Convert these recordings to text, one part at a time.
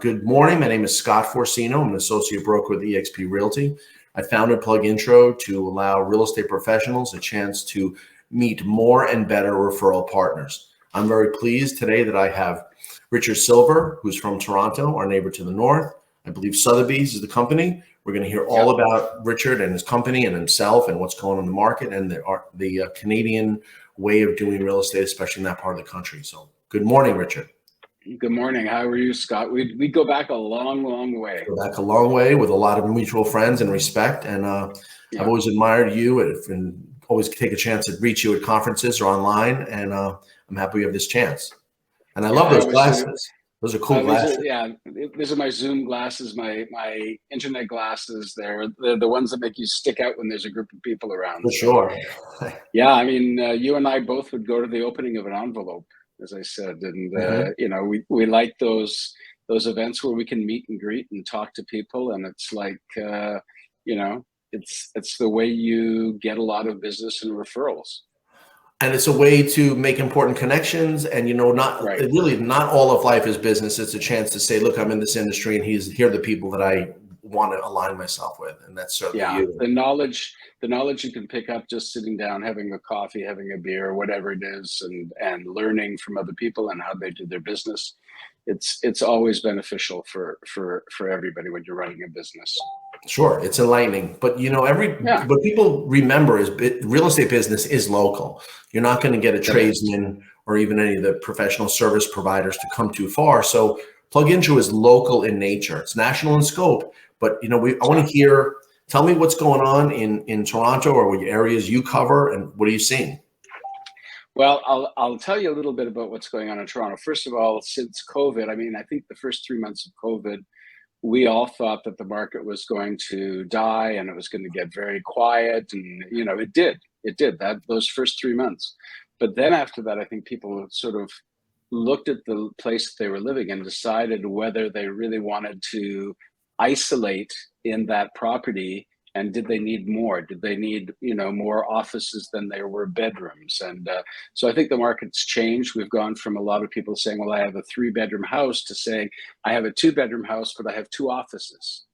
Good morning. My name is Scott Forcino. I'm an associate broker with eXp Realty. I founded PlugIntro to allow real estate professionals a chance to meet more and better referral partners. I'm very pleased today that I have Richard Silver, who's from Toronto, our neighbor to the north. I believe Sotheby's is the company. We're going to hear all about Richard and his company and himself and what's going on in the market and the Canadian way of doing real estate, especially in that part of the country. So good morning, Richard. Good morning. How are you, Scott? We go back a long, long way. Go back a long way with a lot of mutual friends and respect. And I've always admired you and always take a chance to reach you at conferences or online. And I'm happy we have this chance. And I love those glasses. Those are cool glasses. These are my Zoom glasses, my internet glasses. They're the ones that make you stick out when there's a group of people around. For sure. Yeah, I mean, you and I both would go to the opening of an envelope, as I said, and you know, we like those events where we can meet and greet and talk to people, and it's like you know, it's the way you get a lot of business and referrals. And it's a way to make important connections, and really not all of life is business. It's a chance to say, look, I'm in this industry, and here are the people that I want to align myself with, and that's certainly you. The knowledge you can pick up just sitting down, having a coffee, having a beer, whatever it is, and learning from other people and how they do their business. It's always beneficial for everybody when you're running a business. Sure, it's enlightening, but what people remember is real estate business is local. You're not going to get a tradesman or even any of the professional service providers to come too far. So PlugIntro is local in nature. It's national in scope, but I want to hear. Tell me what's going on in Toronto or what areas you cover, and what are you seeing? Well, I'll tell you a little bit about what's going on in Toronto. First of all, since COVID, I mean, I think the first 3 months of COVID, we all thought that the market was going to die and it was going to get very quiet, and it did those first 3 months. But then after that, I think people sort of looked at the place they were living and decided whether they really wanted to isolate in that property, and did they need more? Did they need more offices than there were bedrooms? And so I think the market's changed. We've gone from a lot of people saying, well, I have a 3-bedroom house, to saying I have a 2-bedroom house, but I have 2 offices.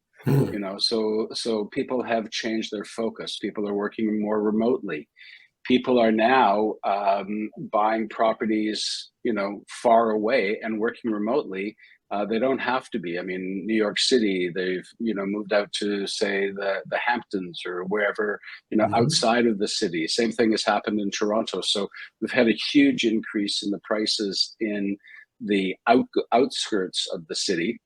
So people have changed their focus. People are working more remotely. People are now buying properties far away and working remotely. They don't have to be. I mean, New York City, they've moved out to, say, the Hamptons or wherever outside of the city. Same thing has happened in Toronto. So we've had a huge increase in the prices in the outskirts of the city,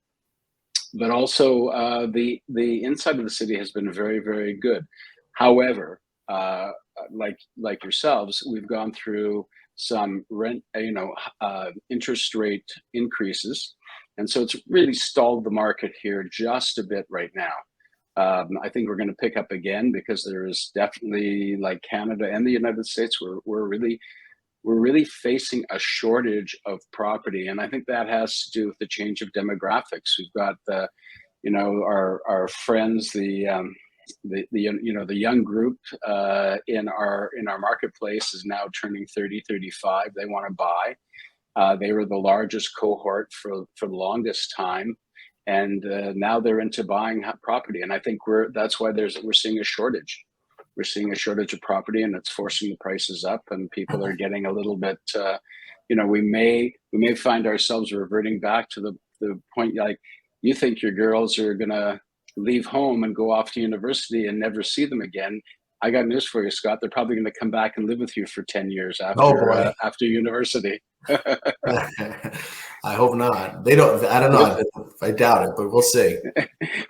but also the inside of the city has been very, very good. However, like yourselves, we've gone through some rent, interest rate increases. And so it's really stalled the market here just a bit right now. I think we're going to pick up again, because there is definitely, like Canada and the United States, we're really facing a shortage of property, and I think that has to do with the change of demographics. We've got our friends, the young group in our marketplace is now turning 30, 35. They want to buy. They were the largest cohort for the longest time, and now they're into buying property. And I think that's why we're seeing a shortage. We're seeing a shortage of property, and it's forcing the prices up. And people are getting a little bit. We may find ourselves reverting back to the point, like, you think your girls are gonna leave home and go off to university and never see them again. I got news for you, Scott. They're probably going to come back and live with you for 10 years after university. I hope not. They don't. I don't know. I doubt it, but we'll see.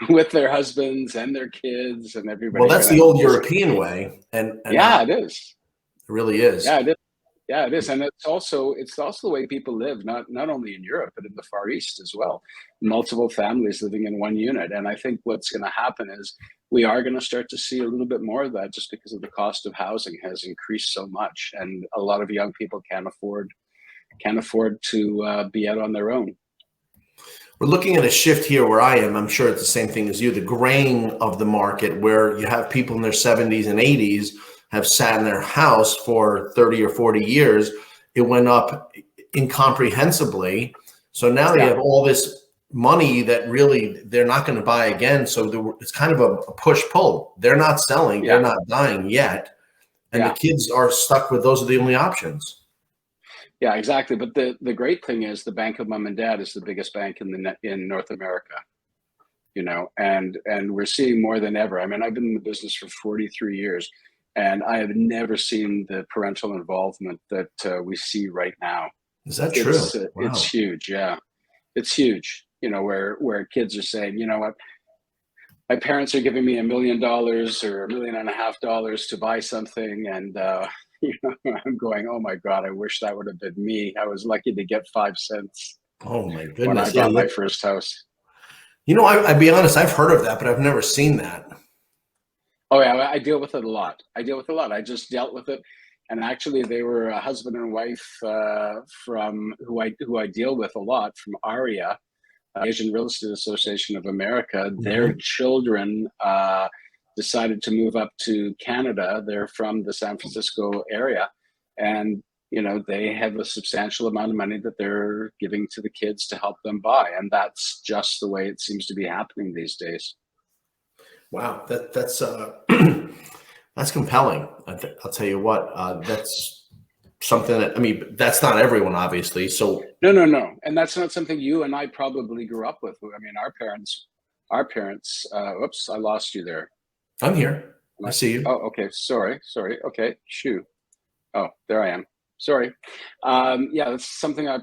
With their husbands and their kids and everybody. Well, that's the old European way, and yeah, it is. It really is. Yeah, it is. Yeah, it is, and it's also the way people live, not only in Europe but in the Far East as well. Multiple families living in one unit, and I think what's going to happen is we are going to start to see a little bit more of that, just because of the cost of housing has increased so much, and a lot of young people can't afford to be out on their own. We're looking at a shift here where I am. I'm sure it's the same thing as you. The graying of the market, where you have people in their 70s and 80s have sat in their house for 30 or 40 years. It went up incomprehensibly. So now they have all this money that really they're not going to buy again. So it's kind of a push pull. They're not selling, they're not dying yet, and the kids are stuck with those are the only options. Yeah, exactly. But the great thing is the bank of mom and dad is the biggest bank in North America. And we're seeing more than ever. I mean, I've been in the business for 43 years, and I have never seen the parental involvement that we see right now. Is that true? Wow. It's huge. Yeah, it's huge. Where kids are saying, you know what, my parents are giving me $1 million or $1.5 million to buy something, and I'm going, oh my God, I wish that would have been me. I was lucky to get 5 cents. Oh my goodness! When I bought my first house. I'll be honest, I've heard of that, but I've never seen that. Oh yeah, I deal with it a lot. I just dealt with it, and actually, they were a husband and wife from who I deal with a lot from ARIA, Asian Real Estate Association of America. Mm-hmm. Their children decided to move up to Canada. They're from the San Francisco area, and they have a substantial amount of money that they're giving to the kids to help them buy. And that's just the way it seems to be happening these days. Wow. That's that's compelling. I'll tell you what, that's something that, that's not everyone, obviously. So no. And that's not something you and I probably grew up with. I mean, our parents, oops, I lost you there. I'm here. I see you. Oh, okay. Sorry. Okay. Shoo. Oh, there I am. Sorry. That's something my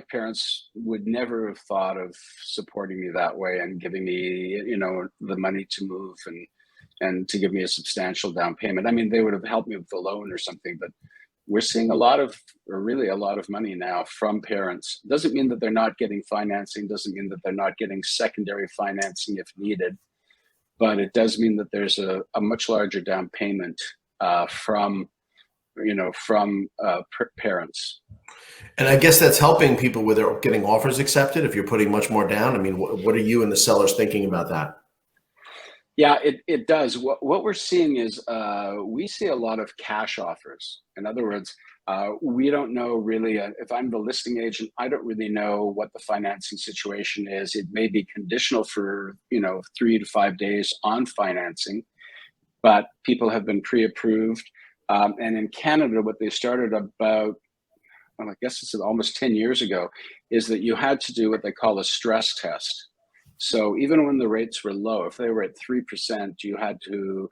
parents would never have thought of supporting me that way and giving me, the money to move and to give me a substantial down payment. I mean, they would have helped me with the loan or something, but we're seeing really a lot of money now from parents. Doesn't mean that they're not getting financing, doesn't mean that they're not getting secondary financing if needed, but it does mean that there's a much larger down payment from parents. And I guess that's helping people with their getting offers accepted. If you're putting much more down, what are you and the sellers thinking about that? Yeah, it does. What we're seeing is we see a lot of cash offers. In other words, we don't know really, if I'm the listing agent, I don't really know what the financing situation is. It may be conditional for, 3 to 5 days on financing, but people have been pre-approved. And in Canada, what they started about, I guess it's almost 10 years ago, is that you had to do what they call a stress test. So even when the rates were low, if they were at 3%, you had to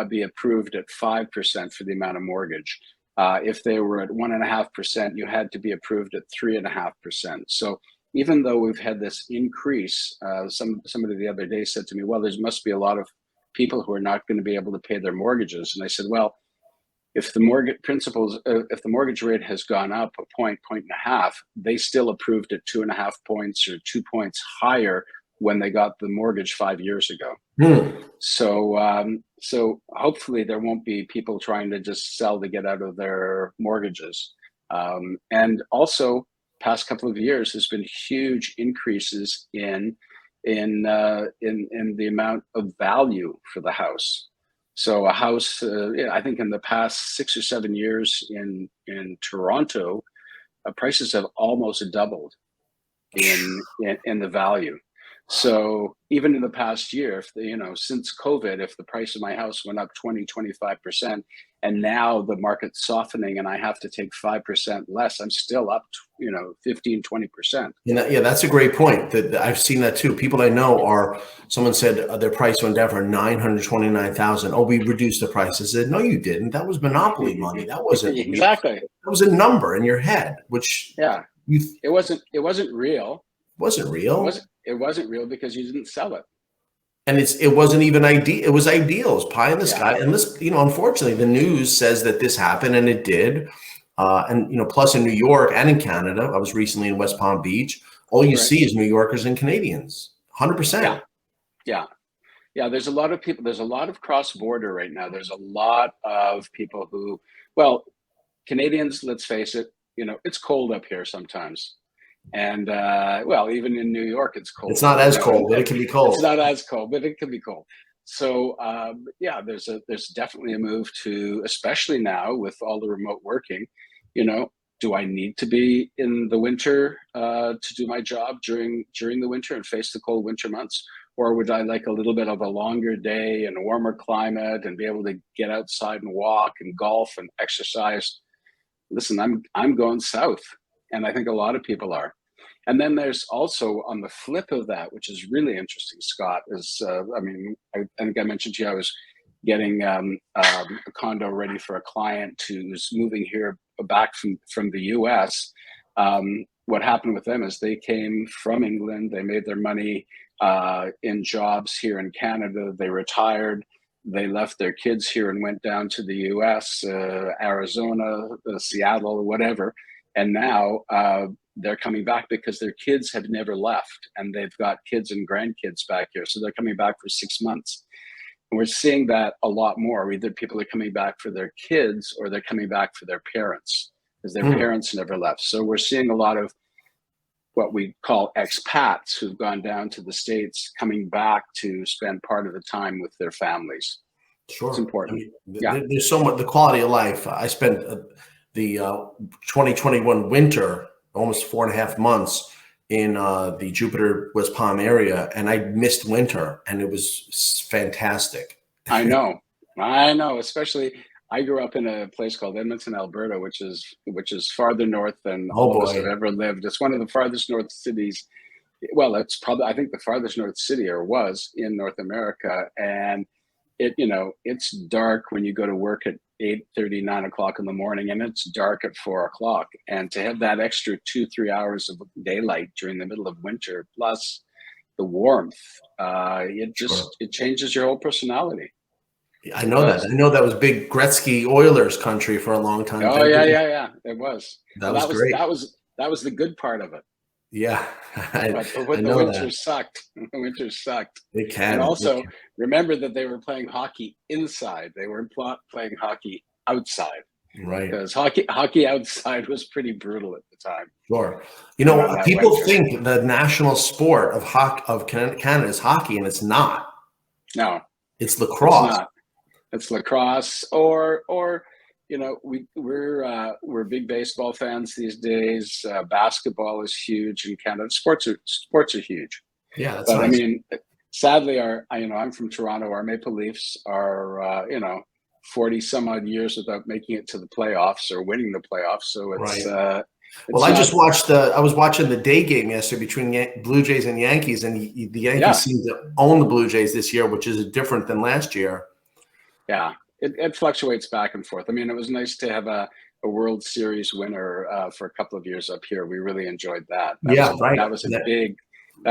be approved at 5% for the amount of mortgage. If they were at 1.5%, you had to be approved at 3.5%. So even though we've had this increase, somebody the other day said to me, well, there must be a lot of people who are not going to be able to pay their mortgages. And I said, well, if the mortgage rate has gone up a point and a half, they still approved at 2.5 points or 2 points higher when they got the mortgage 5 years ago. So hopefully there won't be people trying to just sell to get out of their mortgages. And also, past couple of years, there's been huge increases in the amount of value for the house. So a house, I think in the past 6 or 7 years in Toronto, prices have almost doubled in the value. So even in the past year, since COVID, if the price of my house went up 20-25%, and now the market's softening and I have to take 5% less, I'm still up, 15-20%. That's a great point. That I've seen that too. People I know someone said their price went down for $929,000. Oh, we reduced the price. I said, no, you didn't. That was monopoly money. That wasn't exactly. That was a number in your head, which it wasn't real. Wasn't real. It wasn't real because you didn't sell it. And it wasn't even ideal. It was ideal. It was pie in the sky. And this, unfortunately, the news says that this happened, and it did. And plus in New York and in Canada, I was recently in West Palm Beach. All you see is New Yorkers and Canadians, 100%. Yeah. There's a lot of people. There's a lot of cross-border right now. There's a lot of people who, Canadians. Let's face it. It's cold up here sometimes. And even in New York, it's cold. It's not as cold, but it can be cold. It's not as cold, but it can be cold. So there's definitely a move to, especially now with all the remote working, do I need to be in the winter to do my job during the winter and face the cold winter months? Or would I like a little bit of a longer day and a warmer climate and be able to get outside and walk and golf and exercise? Listen, I'm going south, and I think a lot of people are. And then there's also on the flip of that, which is really interesting, Scott, is I think I mentioned to you I was getting a condo ready for a client who's moving here back from the US. What happened with them is they came from England, they made their money in jobs here in Canada, they retired, they left their kids here and went down to the US, Arizona, Seattle, whatever. And now they're coming back because their kids have never left, and they've got kids and grandkids back here. So they're coming back for 6 months. And we're seeing that a lot more. Either people are coming back for their kids or they're coming back for their parents because their parents never left. So we're seeing a lot of what we call expats who've gone down to the States coming back to spend part of the time with their families. Sure. It's important. There's so much, the quality of life. I spent the 2021 winter, almost 4.5 months in the Jupiter, West Palm area, and I missed winter, and it was fantastic. I know. Especially, I grew up in a place called Edmonton, Alberta, which is farther north than all of us have ever lived. It's one of the farthest north cities. Well, it's probably, I think, the farthest north city, or was, in North America. And it's dark when you go to work at 8:30, 9 o'clock in the morning, and it's dark at 4 o'clock. And to have that extra 2-3 hours of daylight during the middle of winter, plus the warmth, it changes your whole personality. I know that. I know that was big Gretzky Oilers country for a long time. Oh, yeah. It was. That was great. That was the good part of it. Yeah. But the winter sucked. The winter sucked. It can. And also, remember that they were playing hockey inside. They weren't playing hockey outside. Right. Because hockey outside was pretty brutal at the time. Sure. People think the national sport of Canada is hockey, and it's not. No. It's lacrosse. It's not. It's lacrosse, or we're big baseball fans these days. Basketball is huge in Canada. Sports are huge. Yeah, that's but nice. I mean, sadly, I'm from Toronto. Our Maple Leafs are 40 some odd years without making it to the playoffs or winning the playoffs. So it's right. Well, I was watching the day game yesterday between Blue Jays and Yankees, and the Yankees seem to own the Blue Jays this year, which is different than last year. Yeah, it fluctuates back and forth. I mean, it was nice to have a World Series winner for a couple of years up here. We really enjoyed that. That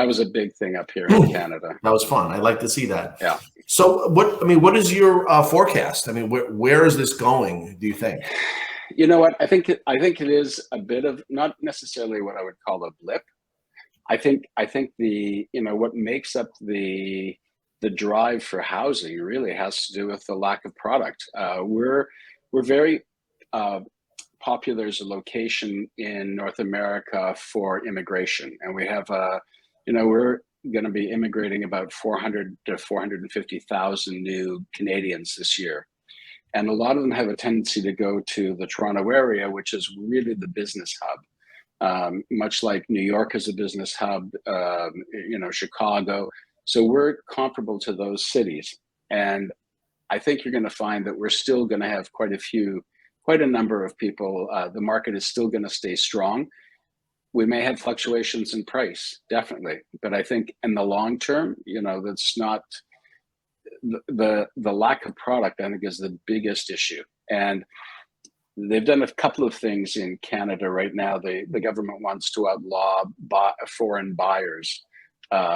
was a big thing up here in Canada. That was fun. I like to see that. Yeah. So what is your forecast? I mean, where is this going, do you think? You know what? I think it is a bit of, not necessarily what I would call a blip. I think the what makes up the drive for housing really has to do with the lack of product. We're very popular as a location in North America for immigration, and we have we're going to be immigrating about 400 to 450,000 new Canadians this year. And a lot of them have a tendency to go to the Toronto area, which is really the business hub, much like New York is a business hub, Chicago. So we're comparable to those cities. And I think you're going to find that we're still going to have quite a number of people. The market is still going to stay strong. We may have fluctuations in price, definitely. But I think in the long term, that's not the lack of product, I think, is the biggest issue. And they've done a couple of things in Canada right now. The government wants to outlaw foreign buyers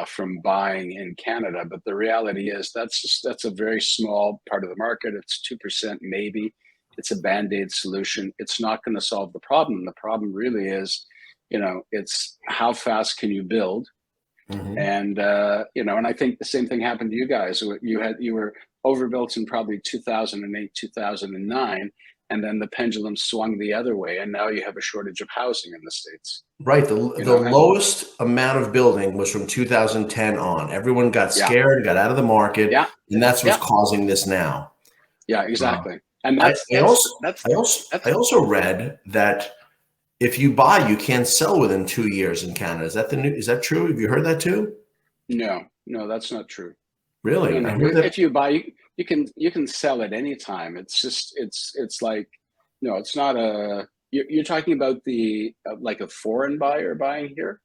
from buying in Canada. But the reality is that's a very small part of the market. It's 2% maybe. It's a Band-Aid solution. It's not going to solve the problem. The problem really is, it's how fast can you build? Mm-hmm. And, and I think the same thing happened to you guys. You were overbuilt in probably 2008, 2009, and then the pendulum swung the other way. And now you have a shortage of housing in the States. Right. The lowest amount of building was from 2010 on. Everyone got scared, got out of the market. Yeah. And that's what's causing this now. Yeah, exactly. And I also read that if you buy, you can't sell within 2 years in Canada. Is that is that true? Have you heard that too? No, no, that's not true. No, Really? I no. heard that. If you buy, you can sell at any time. It's just it's like no, it's not a. You're talking about the like a foreign buyer buying here,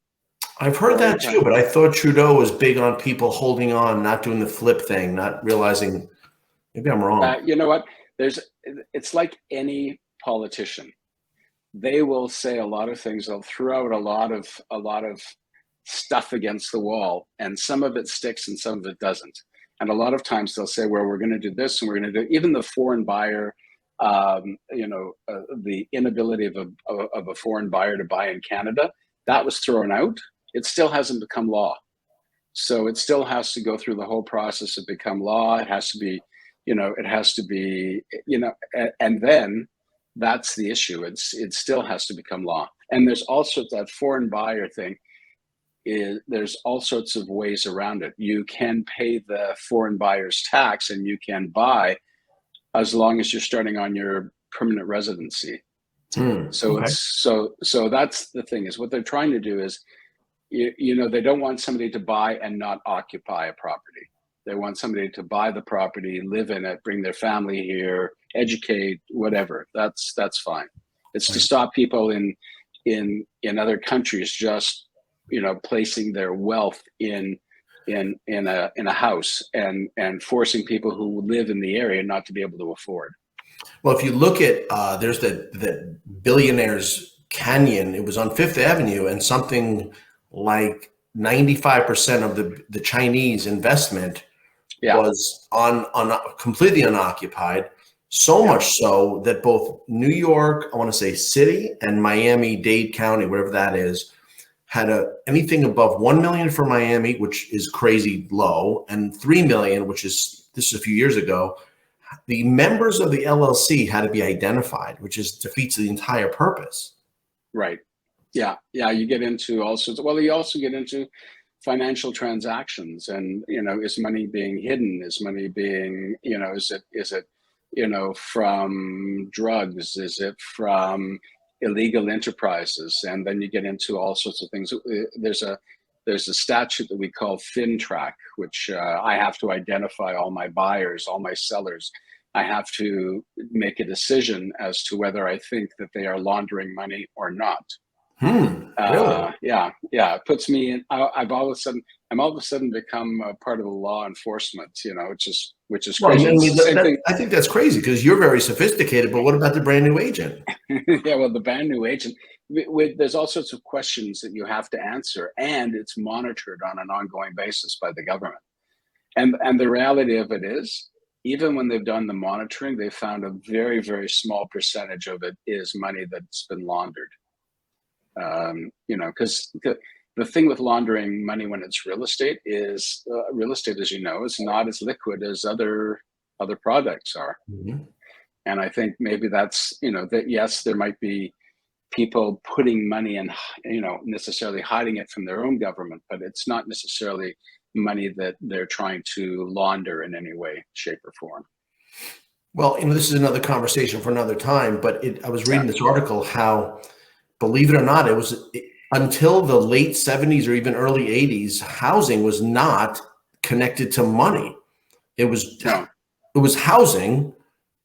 I've heard or are you that too, talking? but I thought Trudeau was big on people holding on, not doing the flip thing, not realizing. Maybe I'm wrong. You know what? There's it's like any politician. They will say a lot of things. They'll throw out a lot of stuff against the wall, and some of it sticks and some of it doesn't. And a lot of times they'll say, "Well, we're going to do this, and we're going to do." Even the foreign buyer, the inability of a foreign buyer to buy in Canada, that was thrown out. It still hasn't become law, so it still has to go through the whole process of become law. It has to be, it has to be, and then that's the issue. It still has to become law. And there's also that foreign buyer thing. There's all sorts of ways around it. You can pay the foreign buyer's tax, and you can buy as long as you're starting on your permanent residency. So Okay. so that's the thing, is what they're trying to do is, they don't want somebody to buy and not occupy a property. They want somebody to buy the property, live in it, bring their family here, educate, whatever. That's fine. It's to stop people in other countries just placing their wealth in a house and forcing people who live in the area not to be able to afford. Well, if you look at there's the Billionaires Canyon. It was on Fifth Avenue, and something like 95% of the Chinese investment Yeah. was on completely unoccupied. So much so that both New York, I want to say city, and Miami-Dade County, whatever that is, had anything above 1 million for Miami, which is crazy low, and 3 million, this is a few years ago. The members of the LLC had to be identified, which defeats the entire purpose. Right. Yeah. Yeah. You get into all sorts. Well, you also get into financial transactions, and is money being hidden? Is money being is it from drugs? Is it from illegal enterprises? And then you get into all sorts of things. There's a statute that we call FinTrack, which I have to identify all my buyers, all my sellers. I have to make a decision as to whether I think that they are laundering money or not. Really? Yeah. It puts me in. I'm all of a sudden become a part of the law enforcement. Which is Well, crazy. I It's mean, the same thing. I think that's crazy because you're very sophisticated, but what about the brand new agent? Yeah, well, the brand new agent, there's all sorts of questions that you have to answer, and it's monitored on an ongoing basis by the government. And the reality of it is, even when they've done the monitoring, they found a very, very small percentage of it is money that's been laundered. Because the thing with laundering money when it's real estate is, as you know, is not as liquid as other products are. Mm-hmm. And I think maybe that's, that yes, there might be people putting money and, necessarily hiding it from their own government, but it's not necessarily money that they're trying to launder in any way, shape, or form. Well, this is another conversation for another time, but I was reading Yeah. this article how, believe it or not, until the late 70s or even early 80s, housing was not connected to money. It was housing,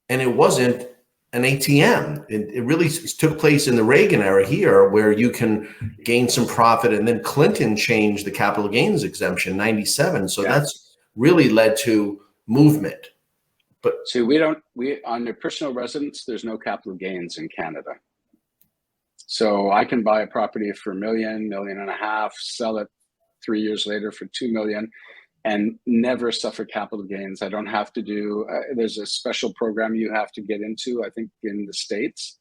and it wasn't an ATM. It really took place in the Reagan era here, where you can gain some profit, and then Clinton changed the capital gains exemption in 97. So that's really led to movement. But see, on your personal residence, there's no capital gains in Canada. So I can buy a property for $1 million, $1.5 million, sell it 3 years later for $2 million, and never suffer capital gains. I don't have to do, there's a special program you have to get into, I think, in the States,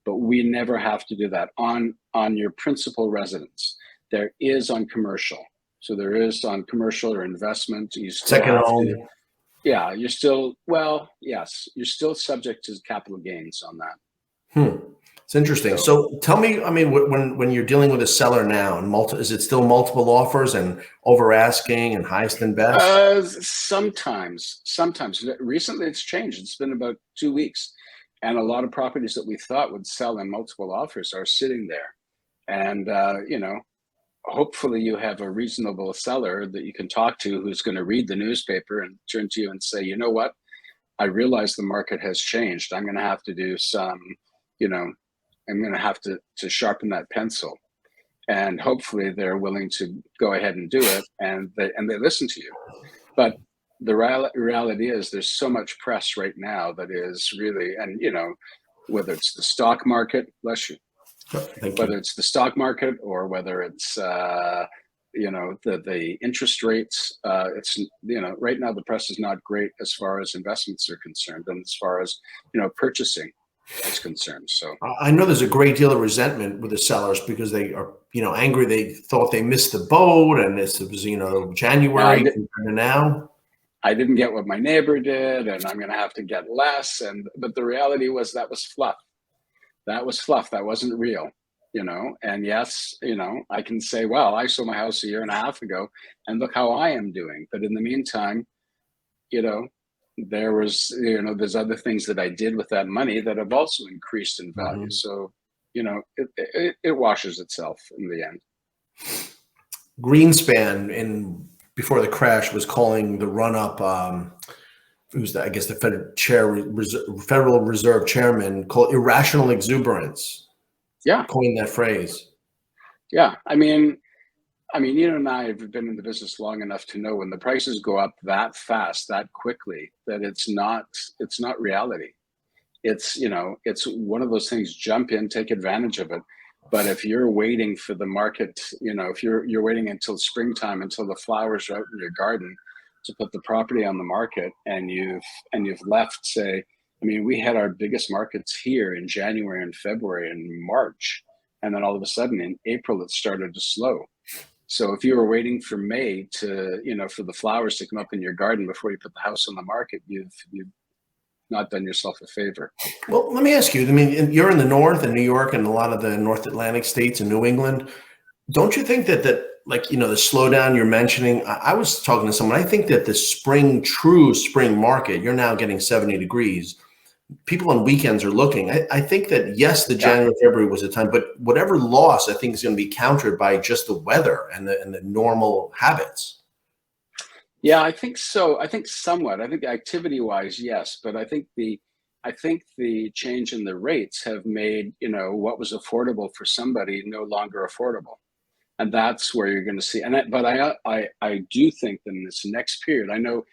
but we never have to do that on your principal residence. There is on commercial. So there is on commercial or investment. You still second home. Yeah, you're still, yes, you're still subject to capital gains on that. It's interesting. So tell me, I mean, when you're dealing with a seller now, and is it still multiple offers and over asking and highest and best? Sometimes. Recently, it's changed. It's been about 2 weeks, And a lot of properties that we thought would sell in multiple offers are sitting there. And, hopefully you have a reasonable seller that you can talk to who's going to read the newspaper and turn to you and say, you know what, I realize the market has changed. I'm going to have to do some, I'm going to have to sharpen that pencil. And hopefully they're willing to go ahead and do it, and they listen to you. But the reality is there's so much press right now that is really, and whether it's the stock market, bless you, whether it's the stock market or whether it's the interest rates, it's right now the press is not great as far as investments are concerned, and as far as purchasing is concerned. So I know there's a great deal of resentment with the sellers because they are angry. They thought they missed the boat, and this was January compared to now. I didn't get what my neighbor did, and I'm going to have to get less. But the reality was that was fluff. That was fluff. That wasn't real, And yes, I can say, well, I sold my house a year and a half ago, and look how I am doing. But in the meantime, there was, there's other things that I did with that money that have also increased in value. So, it washes itself in the end. Greenspan before the crash was calling the run-up, who's I guess the Federal Reserve chairman, called irrational exuberance. Yeah. Coined that phrase. Yeah. I mean, you and I have been in the business long enough to know when the prices go up that fast, that quickly, that it's not reality. It's one of those things, jump in, take advantage of it. But if you're waiting for the market, if you're waiting until springtime, until the flowers are out in your garden to put the property on the market, and you've left, say, we had our biggest markets here in January and February and March, and then all of a sudden in April it started to slow. So if you were waiting for May to, for the flowers to come up in your garden before you put the house on the market, you've not done yourself a favor. Well, let me ask you, you're in the North and New York and a lot of the North Atlantic states and New England. Don't you think that the slowdown you're mentioning, I was talking to someone, I think that the true spring market, you're now getting 70 degrees. People on weekends are looking. I think that, yes, the January, February was a time, but whatever loss I think is going to be countered by just the weather and the normal habits. Yeah, I think so. I think somewhat. I think activity-wise, yes, but I think the change in the rates have made what was affordable for somebody no longer affordable, and that's where you're going to see. But I do think that in this next period, I know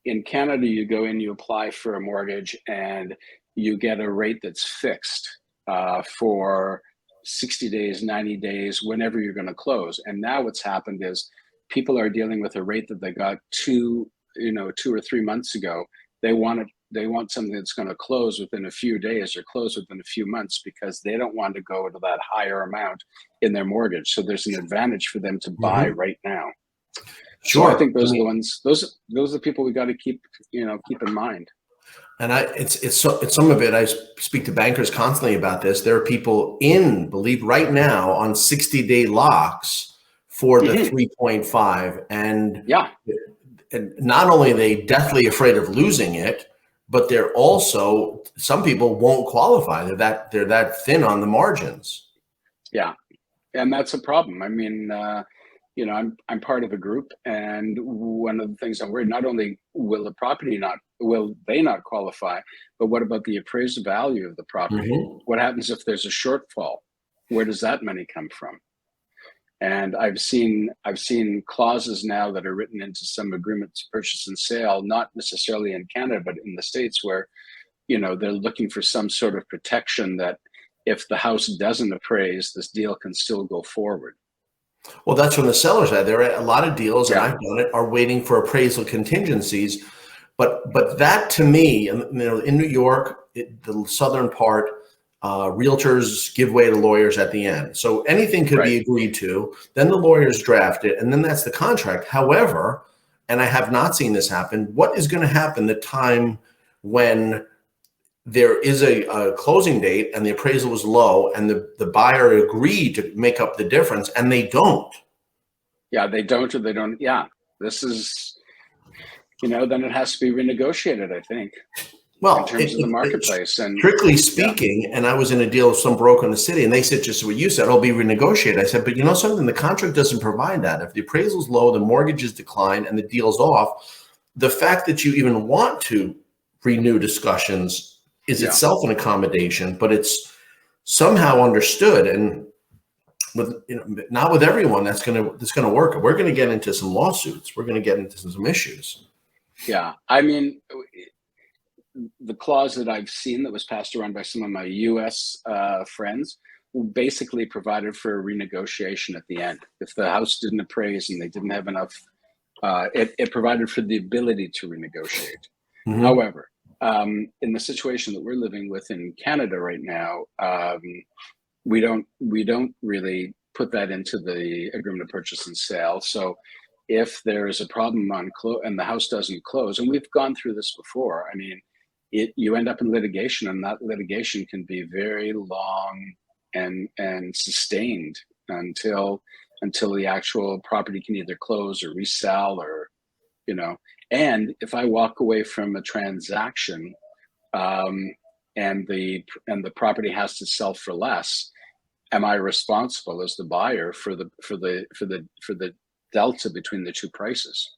in Canada you go in, you apply for a mortgage, and you get a rate that's fixed for 60 days, 90 days, whenever you're going to close. And now what's happened is people are dealing with a rate that they got 2 or 3 months ago. They want something that's going to close within a few days or close within a few months, because they don't want to go to that higher amount in their mortgage. So there's an advantage for them to buy right now. Sure. So I think those are the ones. Those are the people we got to keep in mind. And it's some of it. I speak to bankers constantly about this. There are people believe right now on 60-day locks for the 3.5, and not only are they deathly afraid of losing it, but they're also, some people won't qualify. They're that thin on the margins. Yeah, and that's a problem. I'm part of a group, and one of the things I'm worried, not only will they not qualify, but what about the appraised value of the property? What happens if there's a shortfall? Where does that money come from? And I've seen clauses now that are written into some agreements, purchase and sale, not necessarily in Canada, but in the States, where they're looking for some sort of protection that if the house doesn't appraise, this deal can still go forward. Well, that's from the seller's side. There are a lot of deals, and I've done it, are waiting for appraisal contingencies. But that, to me, in New York, the southern part, realtors give way to lawyers at the end. So anything could be agreed to. Then the lawyers draft it, and then that's the contract. However, and I have not seen this happen, what is going to happen the time when there is a closing date and the appraisal was low and the buyer agreed to make up the difference, and they don't? Yeah, they don't, or they don't. Yeah, this is, then it has to be renegotiated, I think. in Well, terms of the marketplace. And strictly speaking, and I was in a deal with some broker in the city, and they said just what you said, "I'll be renegotiated." I said, but you know something, the contract doesn't provide that. If the appraisal's low, the mortgages decline, and the deal's off, the fact that you even want to renew discussions is itself an accommodation, but it's somehow understood. And with, you know, not with everyone that's gonna work. We're gonna get into some lawsuits. We're gonna get into some issues. Yeah, I mean, the clause that I've seen that was passed around by some of my U.S. Friends basically provided for a renegotiation at the end. If the house didn't appraise and they didn't have enough, it provided for the ability to renegotiate. Mm-hmm. However, in the situation that we're living with in Canada right now, we don't really put that into the agreement of purchase and sale. So if there is a problem on and the house doesn't close, and we've gone through this before, I mean, you end up in litigation, and that litigation can be very long and sustained until the actual property can either close or resell, or, you know. And if I walk away from a transaction, and the property has to sell for less, am I responsible as the buyer for the delta between the two prices?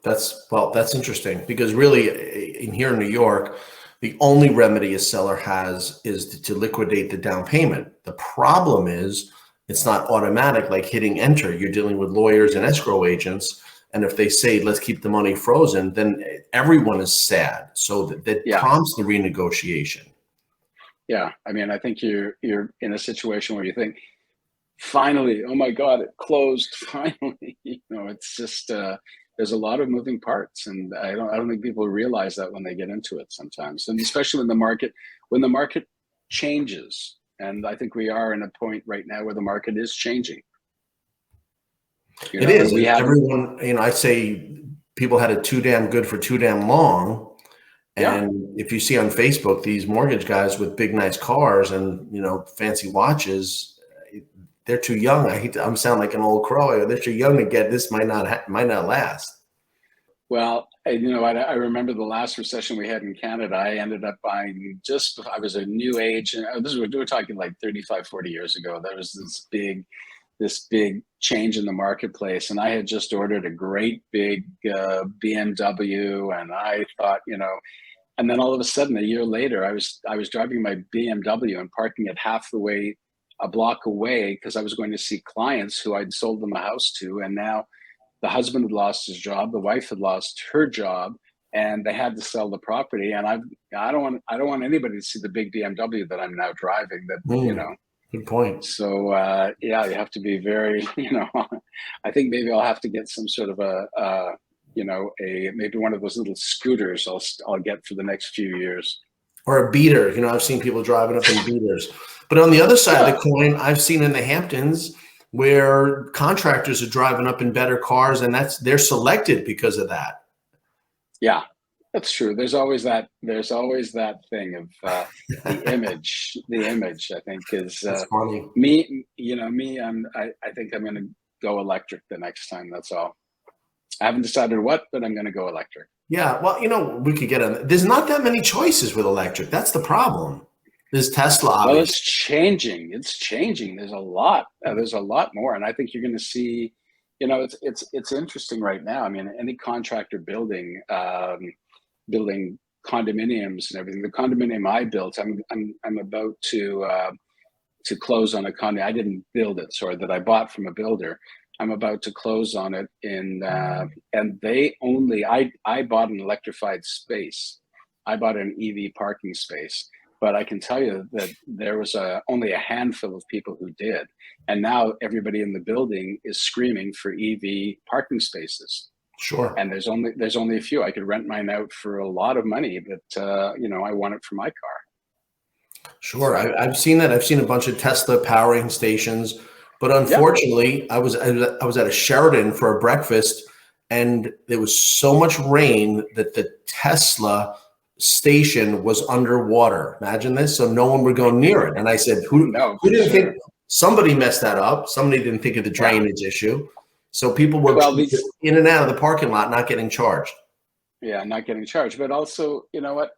That's interesting, because really in here in New York, the only remedy a seller has is to liquidate the down payment. The problem is it's not automatic, like hitting enter. You're dealing with lawyers and escrow agents. And if they say, let's keep the money frozen, then everyone is sad. So that prompts the renegotiation. Yeah. I mean, I think you're in a situation where you think, finally, oh my God, it closed finally. You know, it's just, there's a lot of moving parts, and I don't think people realize that when they get into it sometimes, and especially when the market changes. And I think we are in a point right now where the market is changing. It is. Everyone, you know, I say people had it too damn good for too damn long. And if you see on Facebook, these mortgage guys with big, nice cars and, you know, fancy watches, they're too young. I'm sound like an old crow. They're too young to get this. Might not last. Well, you know, I remember the last recession we had in Canada. I ended up buying I was a new age, and we're talking like 35, 40 years ago. There was this big change in the marketplace, and I had just ordered a great big BMW, and I thought, you know, and then all of a sudden, a year later, I was driving my BMW and parking it half the way, a block away, because I was going to see clients who I'd sold them a house to, and now the husband had lost his job, the wife had lost her job, and they had to sell the property. And I don't want anybody to see the big BMW that I'm now driving. That you know. Good point. So you have to be very, you know. I think maybe I'll have to get some sort of maybe one of those little scooters I'll get for the next few years. Or a beater. You know, I've seen people driving up in beaters. But on the other side of the coin, I've seen in the Hamptons where contractors are driving up in better cars, and they're selected because of that. Yeah, that's true. There's always that thing of the image. The image, I think, is funny. Me, I think I'm going to go electric the next time. That's all. I haven't decided what, but I'm going to go electric. Yeah, well, you know, we could get on. There's not that many choices with electric. That's the problem. There's Tesla. Obviously. Well, it's changing. It's changing. There's a lot. There's a lot more, and I think you're going to see. You know, it's interesting right now. I mean, any contractor building condominiums and everything. The condominium I built, I'm about to close on a condo. I didn't build it, sorry, that I bought from a builder. I'm about to close on it and I bought an electrified space. I bought an EV parking space, but I can tell you that there was only a handful of people who did. And now everybody in the building is screaming for EV parking spaces. Sure. And there's only a few. I could rent mine out for a lot of money, but I want it for my car. Sure. I've seen that. I've seen a bunch of Tesla powering stations. But unfortunately, I was at a Sheraton for a breakfast, and there was so much rain that the Tesla station was underwater. Imagine this. So no one would go near it. And I said, who didn't think somebody messed that up? Somebody didn't think of the drainage issue. So people were in and out of the parking lot, not getting charged. Yeah, not getting charged. But also, you know what?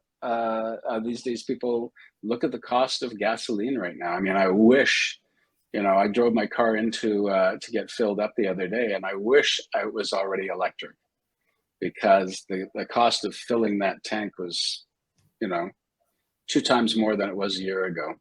these days people look at the cost of gasoline right now. I mean, I wish, I drove my car into to get filled up the other day, and I wish I was already electric, because the cost of filling that tank was, 2 times more than it was a year ago.